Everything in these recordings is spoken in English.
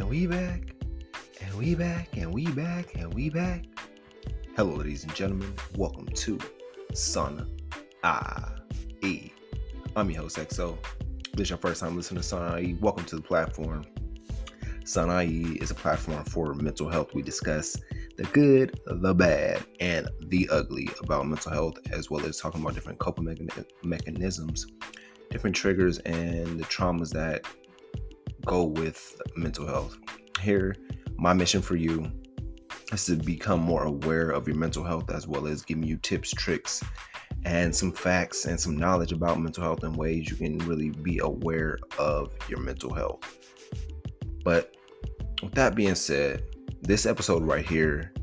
And we back, and we back, and we back, and we back. Hello, ladies and gentlemen. Welcome to Son IE. I'm your host, XO. If this is your first time listening to Son IE, welcome to the platform. Son IE is a platform for mental health. We discuss the good, the bad, and the ugly about mental health, as well as talking about different coping mechanisms, different triggers, and the traumas that go with mental health. Here, my mission for you is to become more aware of your mental health, as well as giving you tips, tricks, and some facts and some knowledge about mental health and ways you can really be aware of your mental health. But with that being said, this episode right here,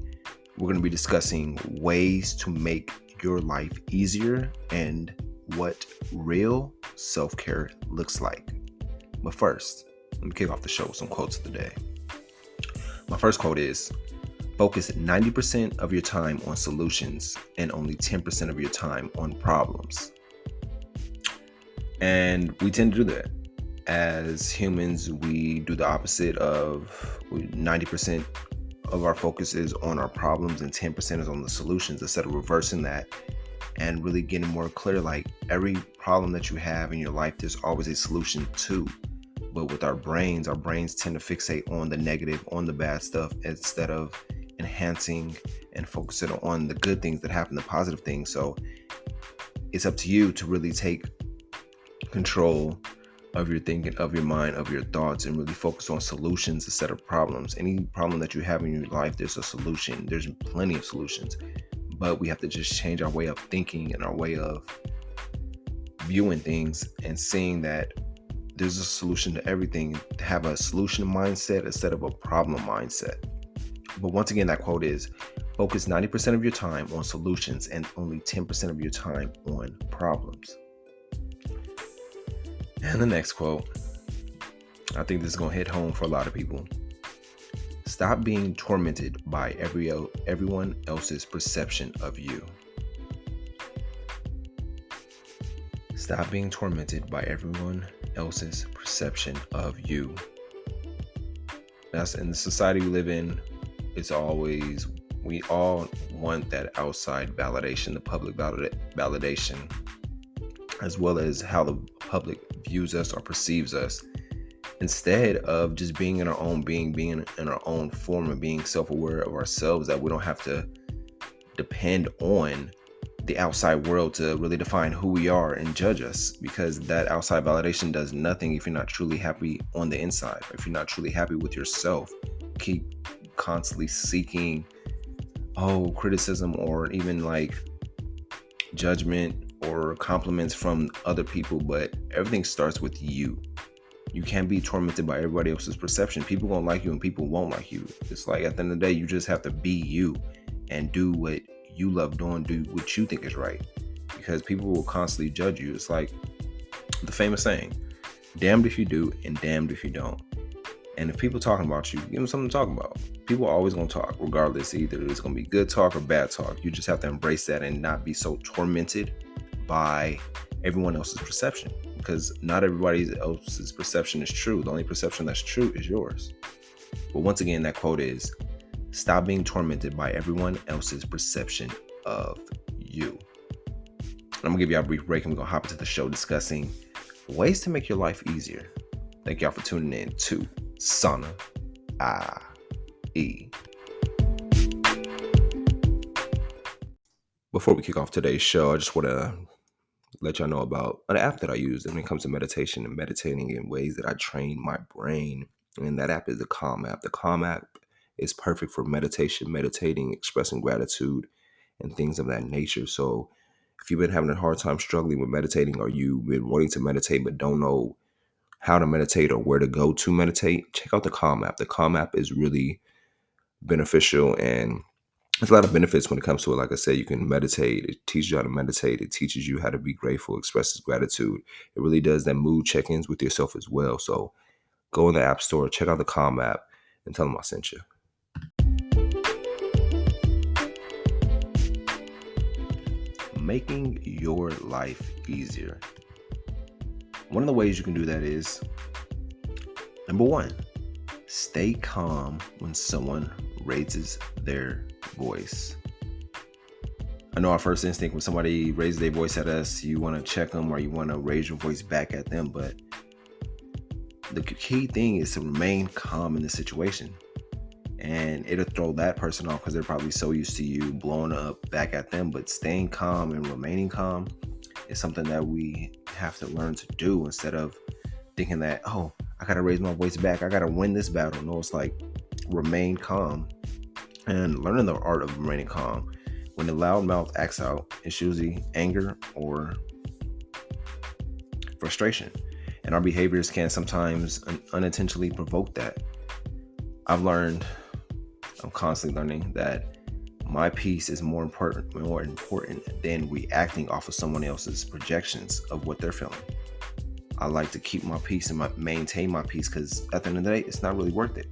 we're going to be discussing ways to make your life easier and what real self-care looks like. But first, let me kick off the show with some quotes of the day. My first quote is, focus 90% of your time on solutions and only 10% of your time on problems. And we tend to do that. As humans, we do the opposite of 90% of our focus is on our problems and 10% is on the solutions, instead of reversing that and really getting more clear, like every problem that you have in your life, there's always a solution to. But with our brains tend to fixate on the negative, on the bad stuff, instead of enhancing and focusing on the good things that happen, the positive things. So it's up to you to really take control of your thinking, of your mind, of your thoughts, and really focus on solutions instead of problems. Any problem that you have in your life, there's a solution. There's plenty of solutions, but we have to just change our way of thinking and our way of viewing things and seeing that there's a solution to everything, to have a solution mindset instead of a problem mindset. But once again, that quote is, focus 90% of your time on solutions and only 10% of your time on problems. And the next quote, I think this is going to hit home for a lot of people. Stop being tormented by everyone else's perception of you. Stop being tormented by everyone else's perception of you. That's in the society we live in. It's always, we all want that outside validation, the public validation, as well as how the public views us or perceives us, instead of just being in our own being in our own form and being self-aware of ourselves, that we don't have to depend on the outside world to really define who we are and judge us, because that outside validation does nothing if you're not truly happy on the inside. If you're not truly happy with yourself, keep constantly seeking criticism or even like judgment or compliments from other people, but everything starts with you. You can't be tormented by everybody else's perception. People won't like you and people won't like you. It's like at the end of the day, you just have to be you and do what you love doing, do what you think is right, because people will constantly judge you. It's like the famous saying, damned if you do and damned if you don't. And if people talking about you, give them something to talk about. People are always going to talk, regardless. Either it's going to be good talk or bad talk. You just have to embrace that and not be so tormented by everyone else's perception, because not everybody else's perception is true. The only perception that's true is yours. But once again, that quote is, stop being tormented by everyone else's perception of you. I'm going to give you a brief break and we're going to hop into the show discussing ways to make your life easier. Thank y'all for tuning in to Son IE. Before we kick off today's show, I just want to let y'all know about an app that I use when it comes to meditation and meditating in ways that I train my brain. And that app is the Calm app. The Calm app is perfect for meditation, meditating, expressing gratitude, and things of that nature. So if you've been having a hard time struggling with meditating, or you've been wanting to meditate but don't know how to meditate or where to go to meditate, check out the Calm app. The Calm app is really beneficial, and there's a lot of benefits when it comes to it. Like I said, you can meditate. It teaches you how to meditate. It teaches you how to be grateful, expresses gratitude. It really does that mood check-ins with yourself as well. So go in the App Store, check out the Calm app, and tell them I sent you. Making your life easier. One of the ways you can do that is, number one, Stay calm when someone raises their voice. I know our first instinct when somebody raises their voice at us, you want to check them or you want to raise your voice back at them. But the key thing is to remain calm in the situation. And it'll throw that person off because they're probably so used to you blowing up back at them. But staying calm and remaining calm is something that we have to learn to do instead of thinking that, oh, I got to raise my voice back. I got to win this battle. No, it's like remain calm and learning the art of remaining calm. When the loud mouth acts out, it's usually anger or frustration. And our behaviors can sometimes unintentionally provoke that. I'm constantly learning that my peace is more important than reacting off of someone else's projections of what they're feeling. I like to keep my peace and maintain my peace because at the end of the day, it's not really worth it.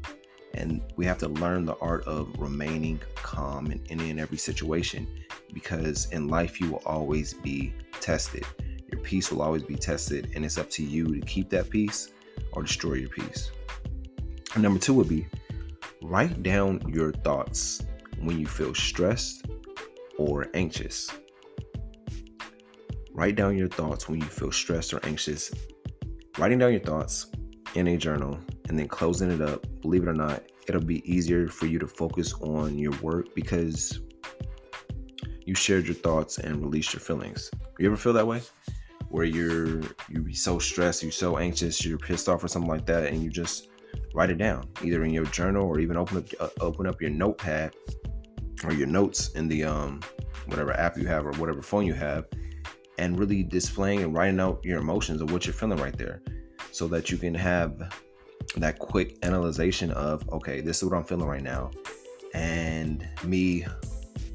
And we have to learn the art of remaining calm in any and every situation, because in life you will always be tested. Your peace will always be tested, and it's up to you to keep that peace or destroy your peace. And number 2 would be write down your thoughts when you feel stressed or anxious. Write down your thoughts when you feel stressed or anxious. Writing down your thoughts in a journal and then closing it up, believe it or not, it'll be easier for you to focus on your work because you shared your thoughts and released your feelings. You ever feel that way? Where you be so stressed, you're so anxious, you're pissed off or something like that, and you just write it down, either in your journal or even open up your notepad or your notes in the whatever app you have or whatever phone you have, and really displaying and writing out your emotions of what you're feeling right there, so that you can have that quick analyzation of, okay, this is what I'm feeling right now, and me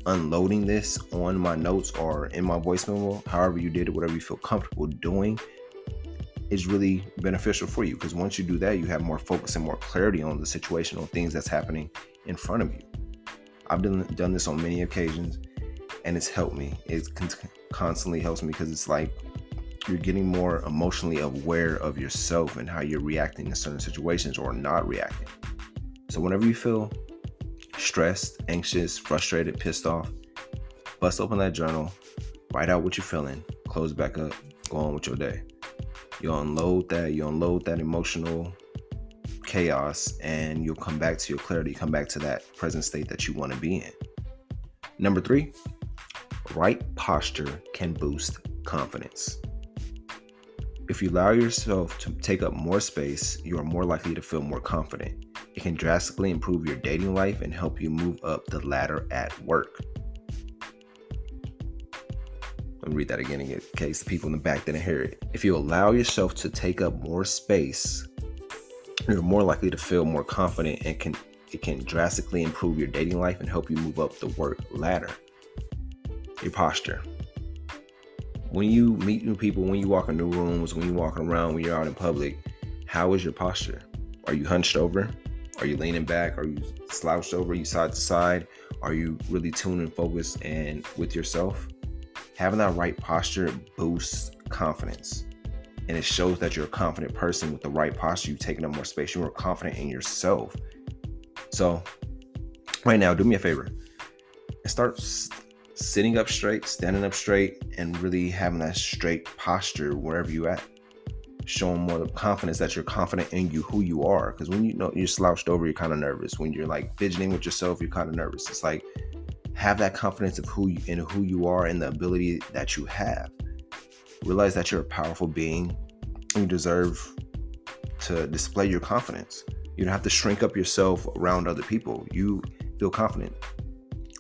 unloading this on my notes or in my voice memo, however you did it, whatever you feel comfortable doing, is really beneficial for you, because once you do that, you have more focus and more clarity on the situation, on things that's happening in front of you. I've done this on many occasions, and it's helped me. It constantly helps me because it's like you're getting more emotionally aware of yourself and how you're reacting in certain situations or not reacting. So whenever you feel stressed, anxious, frustrated, pissed off, bust open that journal, write out what you're feeling, close back up, go on with your day. You'll unload that emotional chaos, and you'll come back to your clarity, come back to that present state that you want to be in. Number 3, right posture can boost confidence. If you allow yourself to take up more space, you are more likely to feel more confident. It can drastically improve your dating life and help you move up the ladder at work. Let me read that again in case the people in the back didn't hear it. If you allow yourself to take up more space, you're more likely to feel more confident, and it can drastically improve your dating life and help you move up the work ladder. Your posture. When you meet new people, when you walk in new rooms, when you're walking around, when you're out in public, how is your posture? Are you hunched over? Are you leaning back? Are you slouched over? Are you side to side? Are you really tuned and focused and with yourself? Having that right posture boosts confidence. And it shows that you're a confident person with the right posture. You've taken up more space. You're confident in yourself. So right now, do me a favor and start sitting up straight, standing up straight, and really having that straight posture wherever you're at. Showing more confidence that you're confident in who you are. Because when you know you're slouched over, you're kind of nervous. When you're like fidgeting with yourself, you're kind of nervous. It's like, have that confidence of who you are and the ability that you have. Realize that you're a powerful being and you deserve to display your confidence. You don't have to shrink up yourself around other people. You feel confident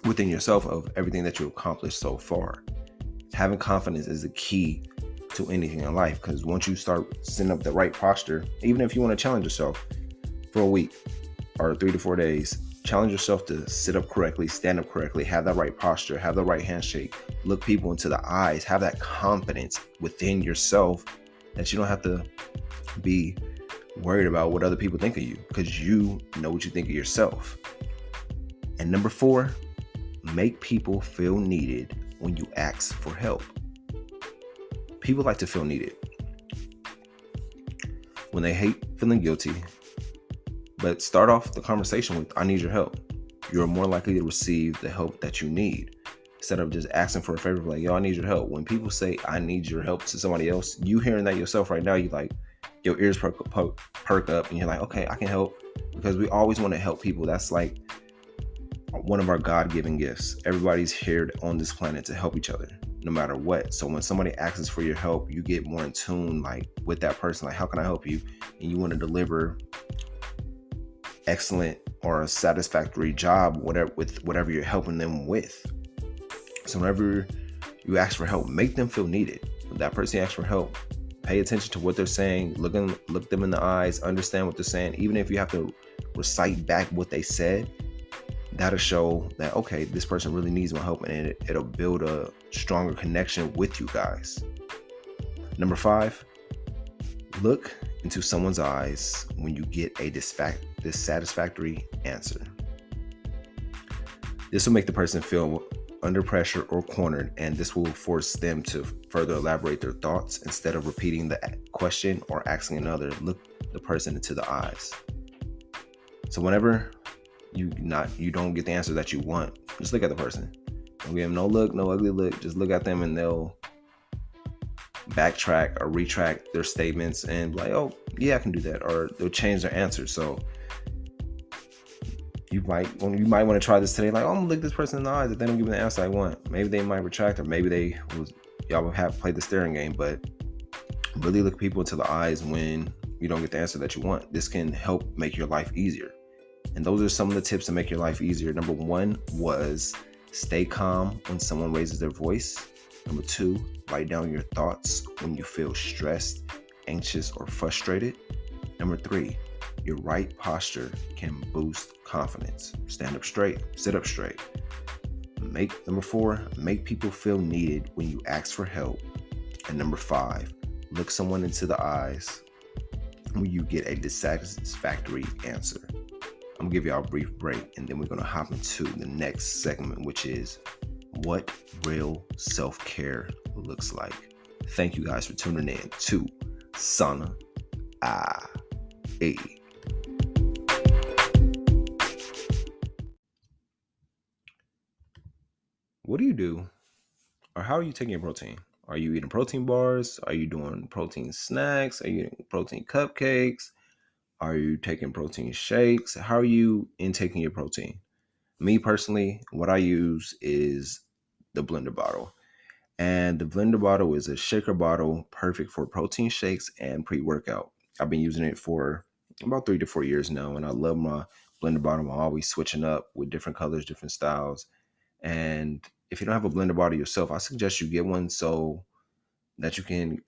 within yourself of everything that you've accomplished so far. Having confidence is the key to anything in life, because once you start setting up the right posture, even if you want to challenge yourself for a week or 3 to 4 days, challenge yourself to sit up correctly, stand up correctly, have that right posture, have the right handshake, look people into the eyes, have that confidence within yourself that you don't have to be worried about what other people think of you, because you know what you think of yourself. And number 4, make people feel needed when you ask for help. People like to feel needed. When they hate feeling guilty, But start off the conversation with, I need your help. You're more likely to receive the help that you need. Instead of just asking for a favor, like, yo, I need your help. When people say, I need your help to somebody else, you hearing that yourself right now, you like, your ears perk up and you're like, okay, I can help. Because we always want to help people. That's like one of our God-given gifts. Everybody's here on this planet to help each other, no matter what. So when somebody asks for your help, you get more in tune, like, with that person. Like, how can I help you? And you want to deliver excellent or a satisfactory job, with whatever you're helping them with. So whenever you ask for help, make them feel needed. When that person asks for help, pay attention to what they're saying, look them in the eyes, understand what they're saying. Even if you have to recite back what they said, that'll show that, okay, this person really needs my help, and it'll build a stronger connection with you guys. Number 5, look into someone's eyes when you get a dissatisfactory answer. This will make the person feel under pressure or cornered, and this will force them to further elaborate their thoughts. Instead of repeating the question or asking another, look the person into the eyes. So whenever you don't get the answer that you want, just look at the person. Don't give them no ugly look. Just look at them, and they'll backtrack or retract their statements and be like, oh yeah, I can do that, or they'll change their answer. So you might want to try this today. Like, oh, I'm gonna look this person in the eyes. If they don't give me the answer I want, maybe they might retract, or maybe y'all will have played the staring game. But really look people into the eyes when you don't get the answer that you want. This can help make your life easier. And those are some of the tips to make your life easier. Number 1 was stay calm when someone raises their voice. Number 2, write down your thoughts when you feel stressed, anxious, or frustrated. Number 3, your right posture can boost confidence. Stand up straight, sit up straight. Number 4, make people feel needed when you ask for help. And number 5, look someone into the eyes when you get a dissatisfactory answer. I'm gonna give y'all a brief break, and then we're gonna hop into the next segment, which is what real self-care looks like. Thank you guys for tuning in to Sana A. What do you do, or how are you taking your protein? Are you eating protein bars? Are you doing protein snacks? Are you eating protein cupcakes? Are you taking protein shakes? How are you intaking your protein? Me personally, what I use is the blender bottle. And the blender bottle is a shaker bottle, perfect for protein shakes and pre-workout. I've been using it for about 3 to 4 years now, and I love my blender bottle. I'm always switching up with different colors, different styles. And if you don't have a blender bottle yourself, I suggest you get one so that you can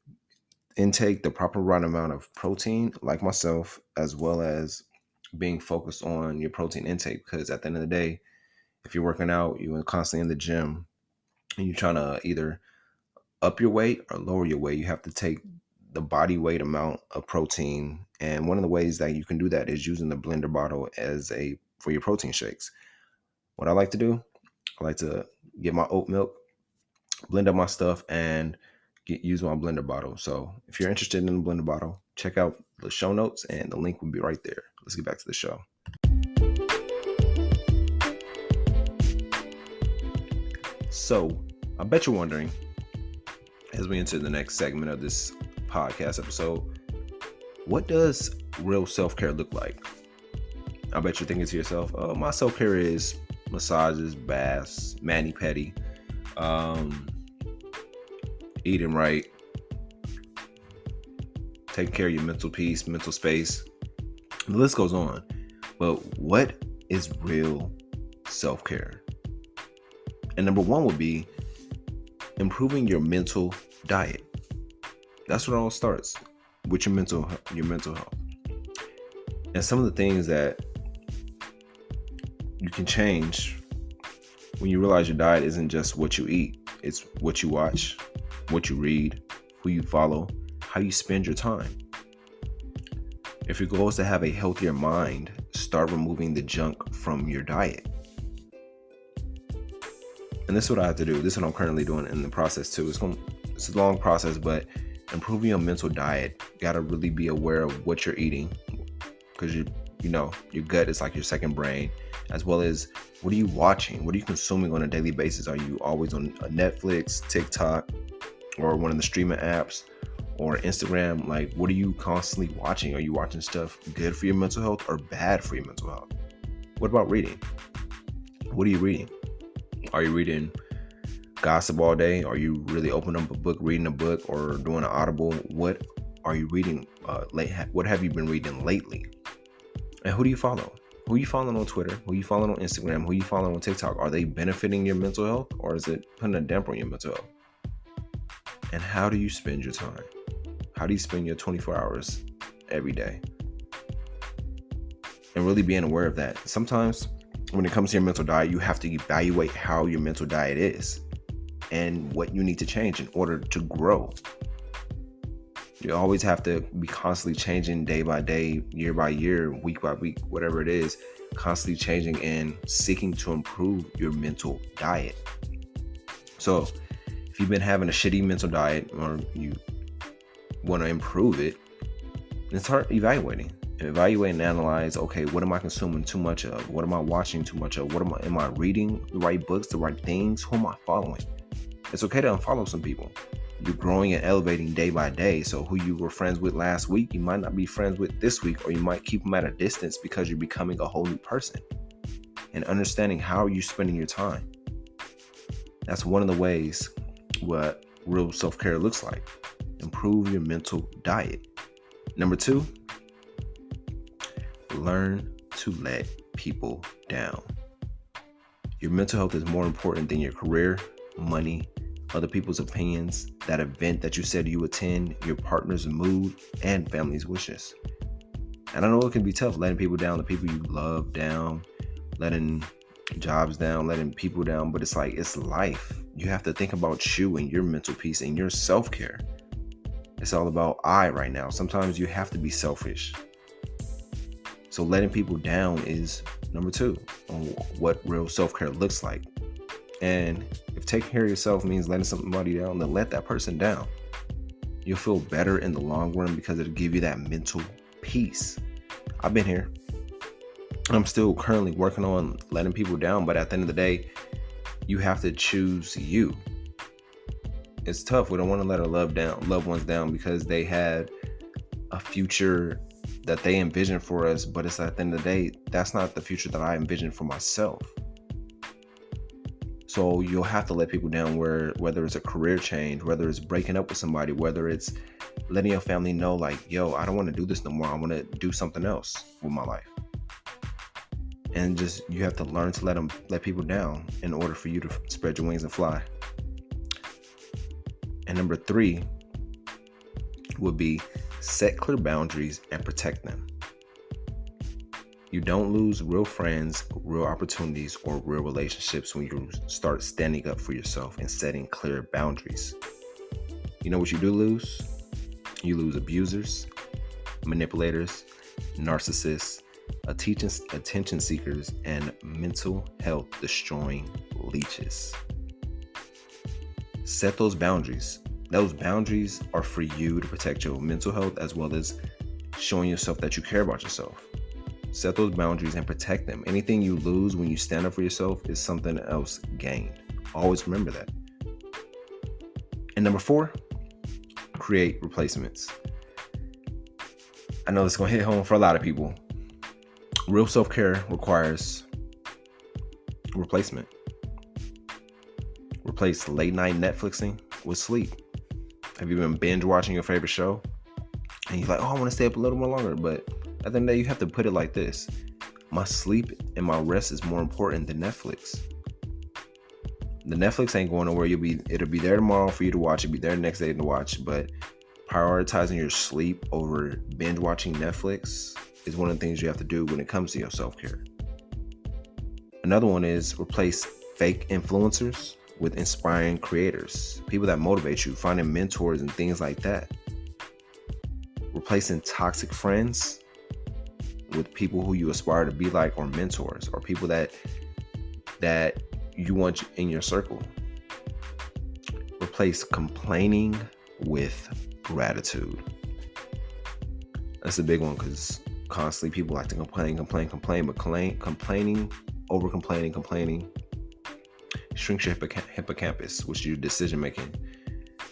intake the proper right amount of protein, like myself, as well as being focused on your protein intake. Because at the end of the day, if you're working out, you're constantly in the gym, and you're trying to either up your weight or lower your weight, you have to take the body weight amount of protein. And one of the ways that you can do that is using the blender bottle for your protein shakes. What I like to do, I like to get my oat milk, blend up my stuff, and use my blender bottle. So if you're interested in the blender bottle, check out the show notes, and the link will be right there. Let's get back to the show. So I bet you're wondering, as we enter the next segment of this podcast episode, what does real self-care look like? I bet you're thinking to yourself, oh, my self-care is massages, baths, mani-pedi, eating right, taking care of your mental peace, mental space. The list goes on. But what is real self-care? And number 1 would be improving your mental diet. That's where it all starts, with your mental health. And some of the things that you can change when you realize your diet isn't just what you eat, it's what you watch, what you read, who you follow, how you spend your time. If your goal is to have a healthier mind, start removing the junk from your diet. And this is what I have to do. This is what I'm currently doing in the process too. It's a long process, but improving your mental diet, you gotta really be aware of what you're eating, because Your gut is like your second brain, as well as what are you watching? What are you consuming on a daily basis? Are you always on Netflix, TikTok, or one of the streaming apps, or Instagram? Like, what are you constantly watching? Are you watching stuff good for your mental health or bad for your mental health? What about reading? What are you reading? Are you reading gossip all day? Are you really opening up a book, reading a book, or doing an audible? What are you reading what have you been reading lately? And who do you follow? Who you following on Twitter? Who you following on Instagram? Who you following on TikTok? Are they benefiting your mental health, or is it putting a damper on your mental health? And how do you spend your time? How do you spend your 24 hours every day? And really being aware of that. Sometimes when it comes to your mental diet, you have to evaluate how your mental diet is and what you need to change in order to grow. You always have to be constantly changing day by day, year by year, week by week, whatever it is, constantly changing and seeking to improve your mental diet. So if you've been having a shitty mental diet or you want to improve it, then start evaluating. Evaluate and analyze, okay, what am I consuming too much of? What am I watching too much of? Am I reading the right books, the right things? Who am I following? It's okay to unfollow some people. You're growing and elevating day by day. So who you were friends with last week, you might not be friends with this week, or you might keep them at a distance because you're becoming a whole new person. And understanding how you're spending your time. That's one of the ways what real self-care looks like. Improve your mental diet. Number 2, learn to let people down. Your mental health is more important than your career, money, other people's opinions, that event that you said you attend, your partner's mood, and family's wishes. And I know it can be tough letting people down, the people you love down, letting jobs down, letting people down, but it's like, it's life. You have to think about you and your mental peace and your self-care. It's all about I right now. Sometimes you have to be selfish. So letting people down is number 2 on what real self-care looks like. And if taking care of yourself means letting somebody down, then let that person down. You'll feel better in the long run because it'll give you that mental peace. I've been here. I'm still currently working on letting people down, but at the end of the day, you have to choose you. It's tough. We don't want to let our loved ones down because they had a future that they envisioned for us, but it's at the end of the day, that's not the future that I envisioned for myself. So you'll have to let people down, whether it's a career change, whether it's breaking up with somebody, whether it's letting your family know, like, yo, I don't want to do this no more. I want to do something else with my life. And just, you have to learn to let people down in order for you to spread your wings and fly. And number 3 would be set clear boundaries and protect them. You don't lose real friends, real opportunities, or real relationships when you start standing up for yourself and setting clear boundaries. You know what you do lose? You lose abusers, manipulators, narcissists, attention seekers, and mental health destroying leeches. Set those boundaries. Those boundaries are for you to protect your mental health as well as showing yourself that you care about yourself. Set those boundaries and protect them. Anything you lose when you stand up for yourself is something else gained. Always remember that. And number 4, create replacements. I know this is going to hit home for a lot of people. Real self-care requires replacement. Replace late night Netflixing with sleep. Have you been binge watching your favorite show? And you're like, oh, I want to stay up a little more longer, but at the end of the day, you have to put it like this. My sleep and my rest is more important than Netflix. The Netflix ain't going nowhere. It'll be there tomorrow for you to watch. It'll be there the next day to watch. But prioritizing your sleep over binge watching Netflix is one of the things you have to do when it comes to your self-care. Another one is replace fake influencers with inspiring creators. People that motivate you, finding mentors and things like that. Replacing toxic friends with people who you aspire to be like, or mentors, or people that you want in your circle. Replace complaining with gratitude. That's a big one because constantly people like to complain, but complaining, over complaining shrinks your hippocampus, which is your decision making.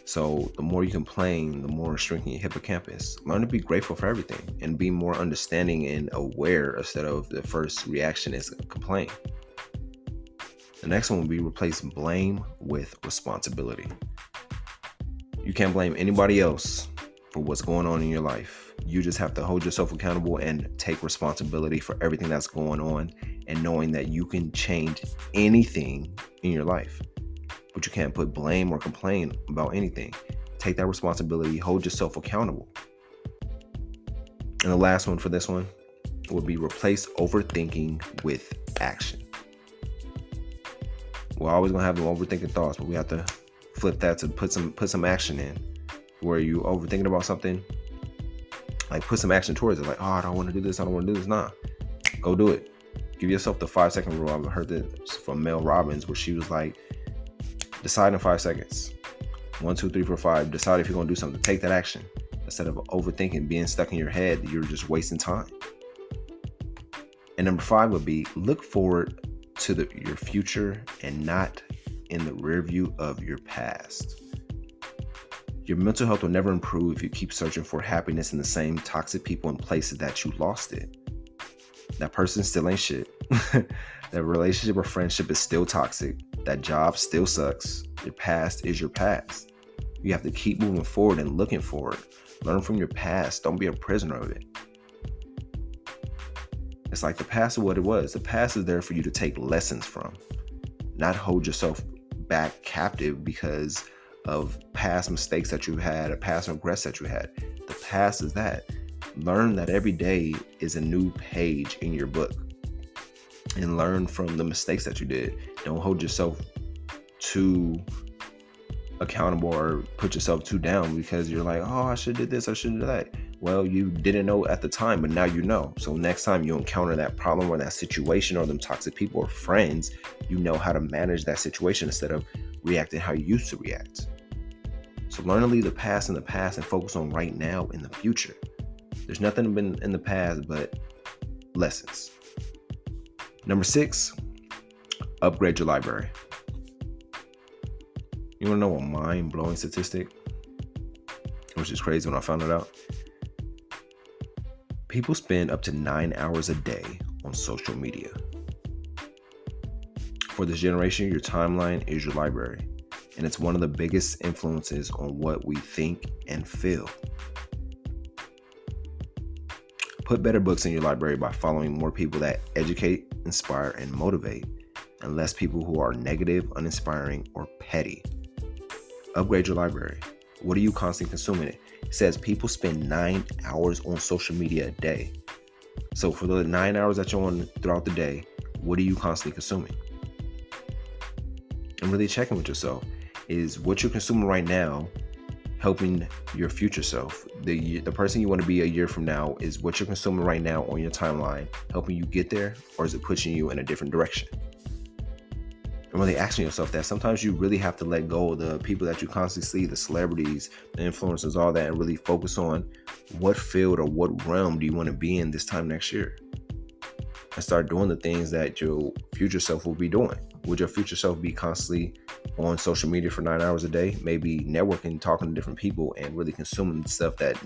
So the more you complain, the more shrinking your hippocampus. Learn to be grateful for everything and be more understanding and aware instead of the first reaction is complain. The next one will be replace blame with responsibility. You can't blame anybody else for what's going on in your life. You just have to hold yourself accountable and take responsibility for everything that's going on, and knowing that you can change anything in your life. But you can't put blame or complain about anything. Take that responsibility, hold yourself accountable. And the last one for this one would be replace overthinking with action. We're always gonna have the overthinking thoughts, but we have to flip that to put some action in. Where you overthinking about something, like put some action towards it. Like, oh, I don't want to do this. I don't want to do this. Nah, go do it. Give yourself the 5-second rule. I've heard this from Mel Robbins, where she was like, decide in 5 seconds. 1, 2, 3, 4, 5. Decide if you're gonna do something. Take that action instead of overthinking, being stuck in your head. You're just wasting time. And number 5 would be look forward to your future and not in the rear view of your past. Your mental health will never improve if you keep searching for happiness in the same toxic people and places that you lost it. That person still ain't shit. That relationship or friendship is still toxic. That job still sucks. Your past is your past. You have to keep moving forward and looking forward. Learn from your past. Don't be a prisoner of it. It's like the past is what it was. The past is there for you to take lessons from, not hold yourself back captive because of past mistakes that you had or past regrets that you had. The past is that. Learn that every day is a new page in your book, and learn from the mistakes that you did. Don't hold yourself too accountable or put yourself too down because you're like, oh, I should have did this, I should have did that. Well, you didn't know at the time, but now you know. So next time you encounter that problem or that situation or them toxic people or friends, you know how to manage that situation instead of reacting how you used to react. So learn to leave the past in the past and focus on right now in the future. There's nothing been in the past but lessons. Number 6, upgrade your library. You want to know a mind-blowing statistic? Which is crazy when I found it out. People spend up to 9 hours a day on social media. For this generation, your timeline is your library, and it's one of the biggest influences on what we think and feel. Put better books in your library by following more people that educate, inspire, and motivate, and less people who are negative, uninspiring, or petty. Upgrade your library. What are you constantly consuming? It says people spend 9 hours on social media a day. So for the 9 hours that you're on throughout the day, what are you constantly consuming? And really checking with yourself. Is what you're consuming right now helping your future self? The person you want to be a year from now, is what you're consuming right now on your timeline helping you get there, or is it pushing you in a different direction? And really asking yourself that. Sometimes you really have to let go of the people that you constantly see, the celebrities, the influencers, all that, and really focus on what field or what realm do you want to be in this time next year, and start doing the things that your future self will be doing. Would your future self be constantly on social media for 9 hours a day, maybe networking, talking to different people, and really consuming stuff that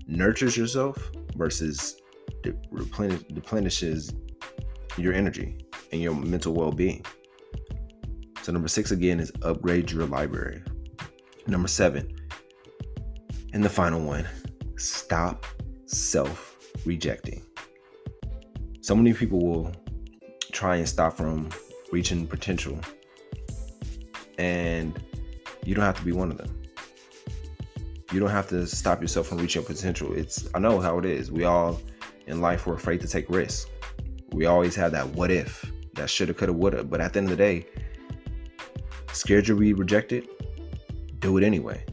nurtures yourself versus replenishes your energy and your mental well-being? So number 6 again is upgrade your library. Number 7, and the final one, stop self-rejecting. So many people will try and stop from reaching potential, and you don't have to be one of them. You don't have to stop yourself from reaching your potential. I know how it is. We all in life, we're afraid to take risks. We always have that what if, that shoulda, coulda, woulda. But at the end of the day, scared you'll be rejected? Do it anyway.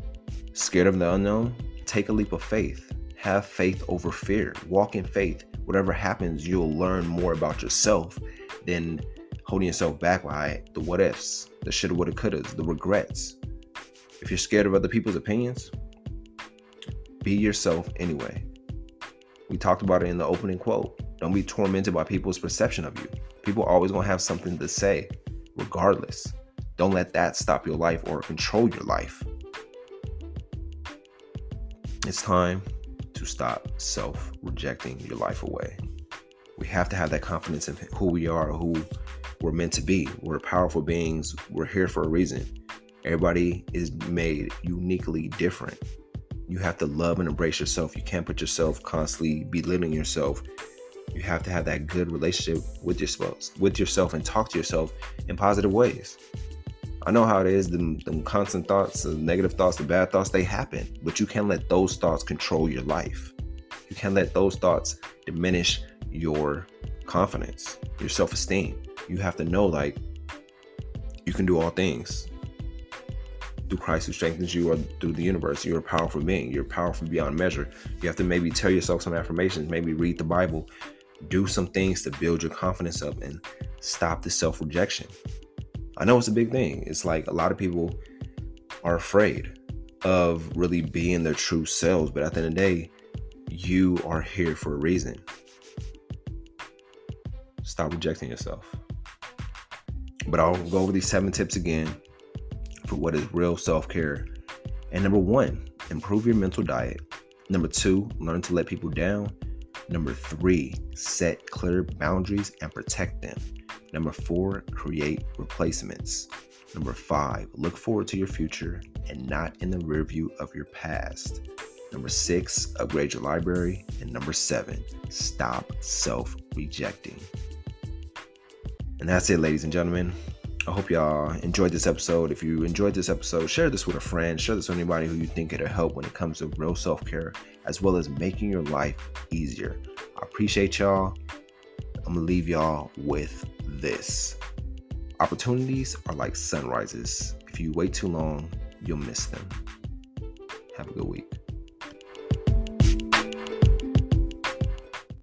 Scared of the unknown? Take a leap of faith. Have faith over fear. Walk in faith. Whatever happens, you'll learn more about yourself than holding yourself back by the what ifs, the shoulda, woulda, couldas, the regrets. If you're scared of other people's opinions, be yourself anyway. We talked about it in the opening quote. Don't be tormented by people's perception of you. People are always going to have something to say, regardless. Don't let that stop your life or control your life. It's time to stop self-rejecting your life away. We have to have that confidence in who we are, who we're meant to be. We're powerful beings. We're here for a reason. Everybody is made uniquely different. You have to love and embrace yourself. You can't put yourself constantly belittling yourself. You have to have that good relationship with yourself and talk to yourself in positive ways. I know how it is. Them constant thoughts, the negative thoughts, the bad thoughts, they happen. But you can't let those thoughts control your life. You can't let those thoughts diminish your confidence, your self-esteem. You have to know, like, you can do all things through Christ who strengthens you, or through the universe. You're a powerful being. You're powerful beyond measure. You have to maybe tell yourself some affirmations, maybe read the Bible, do some things to build your confidence up and stop the self-rejection. I know it's a big thing. It's like a lot of people are afraid of really being their true selves, but at the end of the day, you are here for a reason. Stop rejecting yourself. But I'll go over these 7 tips again for what is real self-care. And number 1, improve your mental diet. Number 2, learn to let people down. Number 3, set clear boundaries and protect them. Number 4, create replacements. Number 5, look forward to your future and not in the rear view of your past. Number 6, upgrade your library. And number 7, stop self-rejecting. And that's it, ladies and gentlemen. I hope y'all enjoyed this episode. If you enjoyed this episode, share this with a friend. Share this with anybody who you think it'll help when it comes to real self-care, as well as making your life easier. I appreciate y'all. I'm going to leave y'all with this. Opportunities are like sunrises. If you wait too long, you'll miss them. Have a good week.